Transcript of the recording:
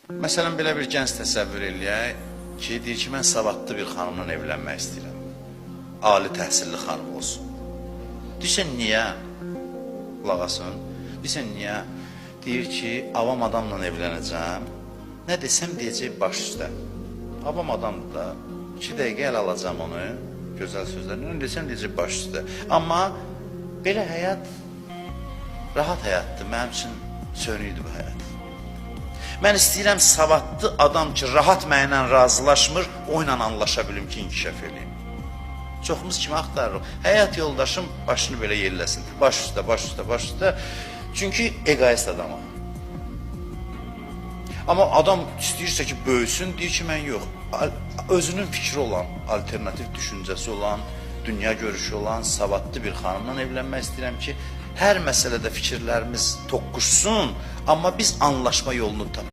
Məsələn, belə bir gənc təsəvvür eləyək ki, deyir ki, mən savadlı bir xanımla evlənmək istəyirəm. Ali təhsilli xanım olsun. Deyirsən, niyə? Qulaq asın. Deyirsən, niyə? Deyir ki, avam adamla evlənəcəm. Nə desəm deyəcək baş üstə. Avam adamdır da. 2 dəqiqə əl alacam onu. Gözəl sözlərlə. Nə desəm deyəcək baş üstə. Amma belə həyat rahat həyatdır. Mənim üçün sönüydü bu həyat. Mən istəyirəm savadlı adam ki, rahat mənlə razılaşmır, o ilə anlaşa bilim ki, inkişaf edeyim. Çoxumuz kimi axtarırıq. Həyat yoldaşım başını belə yerləsin. Baş üstə, baş üstə, baş üstə. Çünki egoist adamım. Amma adam istəyirsə ki, böyüsün, deyir ki, mən yox. Özünün fikri olan, alternativ düşüncəsi olan, dünya görüşü olan, savadlı bir xanımla evlənmək istəyirəm ki, hər məsələdə fikirlərimiz toqquşsun, amma biz anlaşma yolunu tapaq.